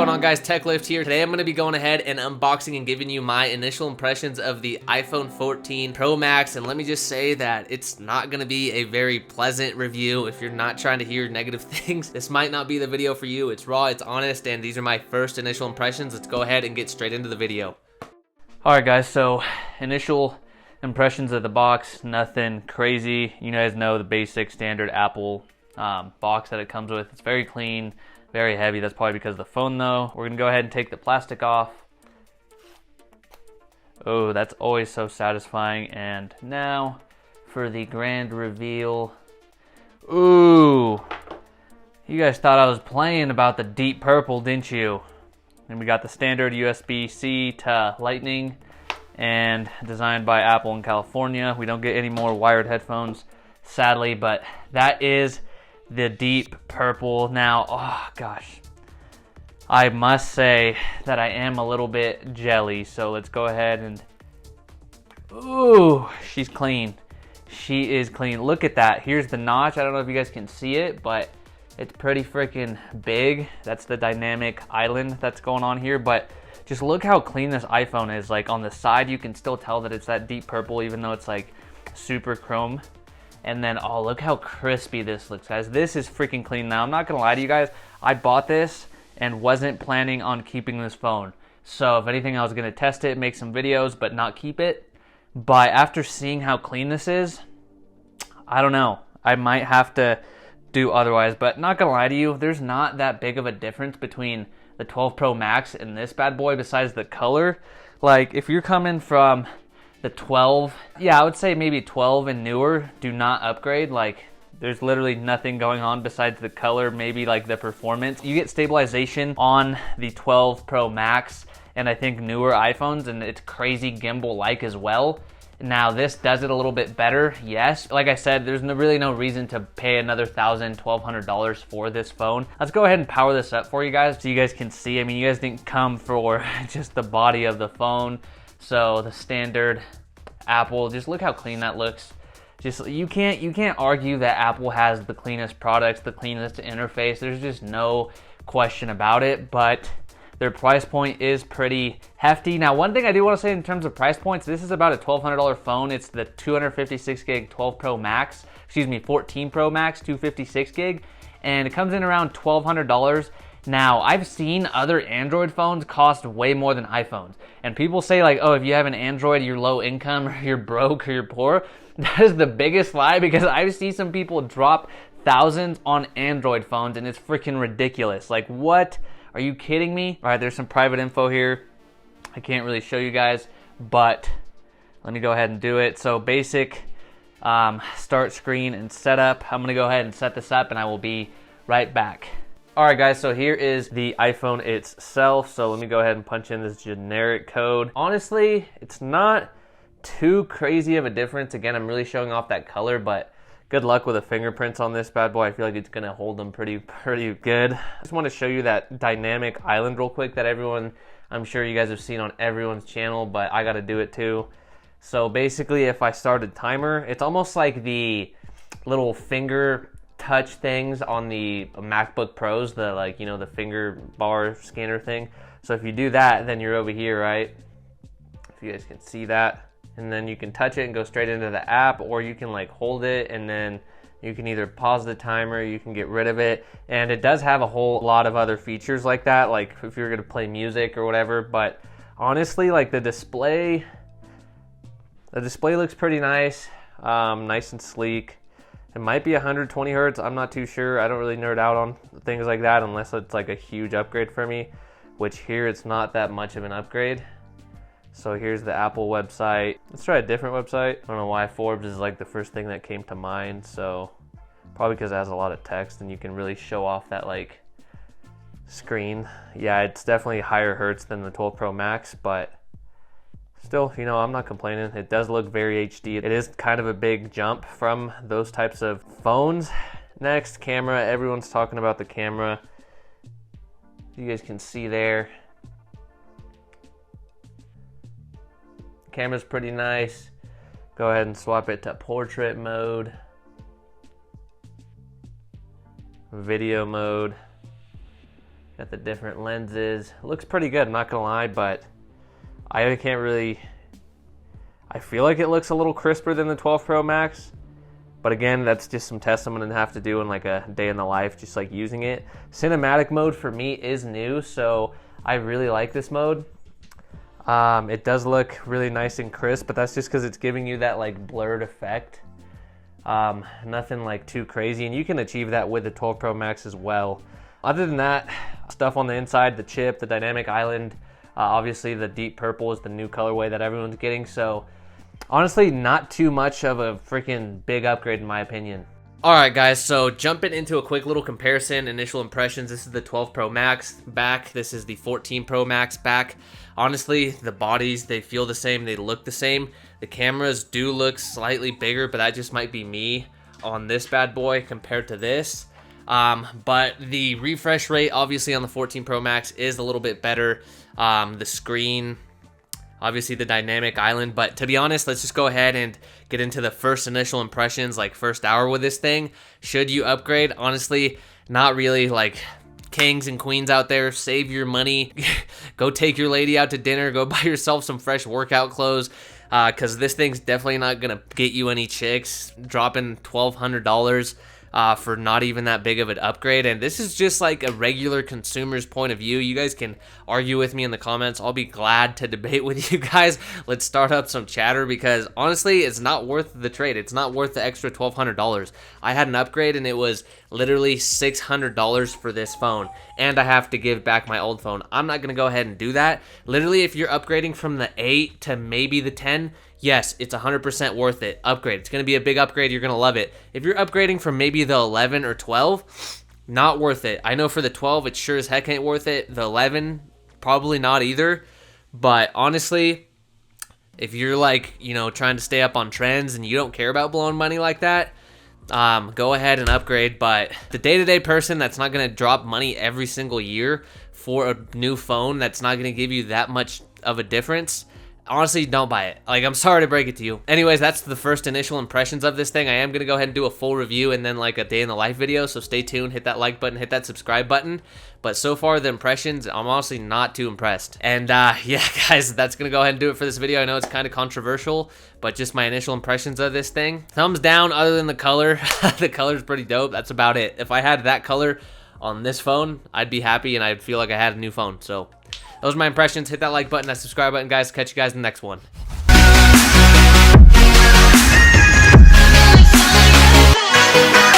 going on, guys? Tech Lift here. Today I'm going to be going ahead and unboxing and giving you my initial impressions of the iPhone 14 Pro Max, and let me just say that it's not going to be a very pleasant review. If you're not trying to hear negative things, this might not be the video for you. It's raw, it's honest, and these are my first initial impressions. Let's go ahead and get straight into the video. Alright guys, so initial impressions of the box, nothing crazy. You guys know the basic standard Apple box that it comes with. It's very clean, very heavy. That's probably because of the phone though. We're gonna go ahead and take the plastic off. Oh, that's always so satisfying. And now for the grand reveal. Ooh, you guys thought I was playing about the deep purple, didn't you? And we got the standard USB-C to Lightning, and designed by Apple in California. We don't get any more wired headphones, sadly, but that is the deep purple. Now, oh gosh, I must say that I am a little bit jelly, so let's go ahead and, ooh, she's clean. She is clean. Look at that. Here's the notch. I don't know if you guys can see it, but it's pretty freaking big. That's the dynamic island that's going on here, but just look how clean this iPhone is. Like on the side, you can still tell that it's that deep purple, even though it's like super chrome. And then, oh, look how crispy this looks, guys. This is freaking clean. Now, I'm not gonna lie to you guys. I bought this and wasn't planning on keeping this phone. So if anything, I was gonna test it, make some videos, but not keep it. But after seeing how clean this is, I don't know. I might have to do otherwise, but not gonna lie to you, there's not that big of a difference between the 12 Pro Max and this bad boy besides the color. Like, if you're coming from the 12, yeah, I would say maybe 12 and newer, do not upgrade. Like, there's literally nothing going on besides the color, maybe like the performance. You get stabilization on the 12 Pro Max and I think newer iPhones, and it's crazy gimbal-like as well. Now, this does it a little bit better, yes. Like I said, there's really no reason to pay another $1,000, $1,200 for this phone. Let's go ahead and power this up for you guys so you guys can see. I mean, you guys didn't come for just the body of the phone. So the standard Apple, just look how clean that looks. Just, you can't argue that Apple has the cleanest products, the cleanest interface. There's just no question about it, but their price point is pretty hefty. Now, one thing I do want to say in terms of price points, this is about a $1,200 phone. It's the 256 gig 12 Pro Max, 14 Pro Max, 256 gig, and it comes in around $1,200. Now, I've seen other Android phones cost way more than iPhones. And people say like, oh, if you have an Android, you're low income, or you're broke, or you're poor. That is the biggest lie, because I've seen some people drop thousands on Android phones, and it's freaking ridiculous. Like, what? Are you kidding me? All right, there's some private info here. I can't really show you guys, but let me go ahead and do it. So basic start screen and setup. I'm gonna go ahead and set this up, and I will be right back. All right, guys, so here is the iPhone itself. So let me go ahead and punch in this generic code. Honestly, it's not too crazy of a difference. Again, I'm really showing off that color, but good luck with the fingerprints on this bad boy. I feel like it's gonna hold them pretty good. I just want to show you that dynamic island real quick that everyone, I'm sure you guys have seen on everyone's channel, but I gotta do it too. So basically, if I start a timer, it's almost like the little finger touch things on the MacBook Pros, the, like, you know, the finger bar scanner thing. So if you do that, then you're over here, right? If you guys can see that. And then you can touch it and go straight into the app, or you can like hold it and then you can either pause the timer, you can get rid of it. And it does have a whole lot of other features like that, like if you're gonna play music or whatever. But honestly, like the display looks pretty nice, nice and sleek. It might be 120 hertz, I'm not too sure. I don't really nerd out on things like that unless it's like a huge upgrade for me, which here it's not that much of an upgrade. So here's the Apple website. Let's try a different website. I don't know why Forbes is like the first thing that came to mind. So probably because it has a lot of text and you can really show off that like screen. Yeah, it's definitely higher hertz than the 12 Pro Max, but still, you know, I'm not complaining. It does look very HD. It is kind of a big jump from those types of phones. Next, camera. Everyone's talking about the camera. You guys can see there. Camera's pretty nice. Go ahead and swap it to portrait mode. Video mode. Got the different lenses. It looks pretty good, I'm not gonna lie, but I can't really, I feel like it looks a little crisper than the 12 Pro Max. But again, that's just some tests I'm gonna have to do in like a day in the life, just like using it. Cinematic mode for me is new, so I really like this mode. It does look really nice and crisp, but that's just because it's giving you that like blurred effect. Nothing like too crazy, and you can achieve that with the 12 Pro Max as well. Other than that, stuff on the inside, the chip, the dynamic island, obviously the deep purple is the new colorway that everyone's getting, so honestly, not too much of a freaking big upgrade in my opinion. Alright guys, so jumping into a quick little comparison, initial impressions. This is the 12 Pro Max back, this is the 14 Pro Max back. Honestly, the bodies, they feel the same, they look the same. The cameras do look slightly bigger, but that just might be me on this bad boy compared to this. But the refresh rate, obviously on the 14 Pro Max, is a little bit better. The screen, obviously the dynamic island, but to be honest, let's just go ahead and get into the first initial impressions, like first hour with this thing. Should you upgrade? Honestly, not really. Like, kings and queens out there, save your money. Go take your lady out to dinner, go buy yourself some fresh workout clothes, because this thing's definitely not gonna get you any chicks. Dropping $1,200 for not even that big of an upgrade. And this is just like a regular consumer's point of view. You guys can argue with me in the comments. I'll be glad to debate with you guys. Let's start up some chatter, because honestly, it's not worth the trade. It's not worth the extra $1,200. I had an upgrade and it was literally $600 for this phone, and I have to give back my old phone. I'm not gonna go ahead and do that. Literally, if you're upgrading from the 8 to maybe the 10, yes, it's 100% worth it. Upgrade. It's going to be a big upgrade. You're going to love it. If you're upgrading from maybe the 11 or 12, not worth it. I know for the 12, it sure as heck ain't worth it. The 11, probably not either. But honestly, if you're like, you know, trying to stay up on trends and you don't care about blowing money like that, go ahead and upgrade. But the day-to-day person that's not going to drop money every single year for a new phone that's not going to give you that much of a difference, honestly, don't buy it. Like, I'm sorry to break it to you. Anyways, that's the first initial impressions of this thing. I am going to go ahead and do a full review and then like a day in the life video, so stay tuned, hit that like button, hit that subscribe button. But so far, the impressions, I'm honestly not too impressed. And yeah, guys, that's going to go ahead and do it for this video. I know it's kind of controversial, but just my initial impressions of this thing. Thumbs down other than the color. The color's pretty dope. That's about it. If I had that color on this phone, I'd be happy and I'd feel like I had a new phone. So those are my impressions. Hit that like button, that subscribe button, guys. Catch you guys in the next one. Bye.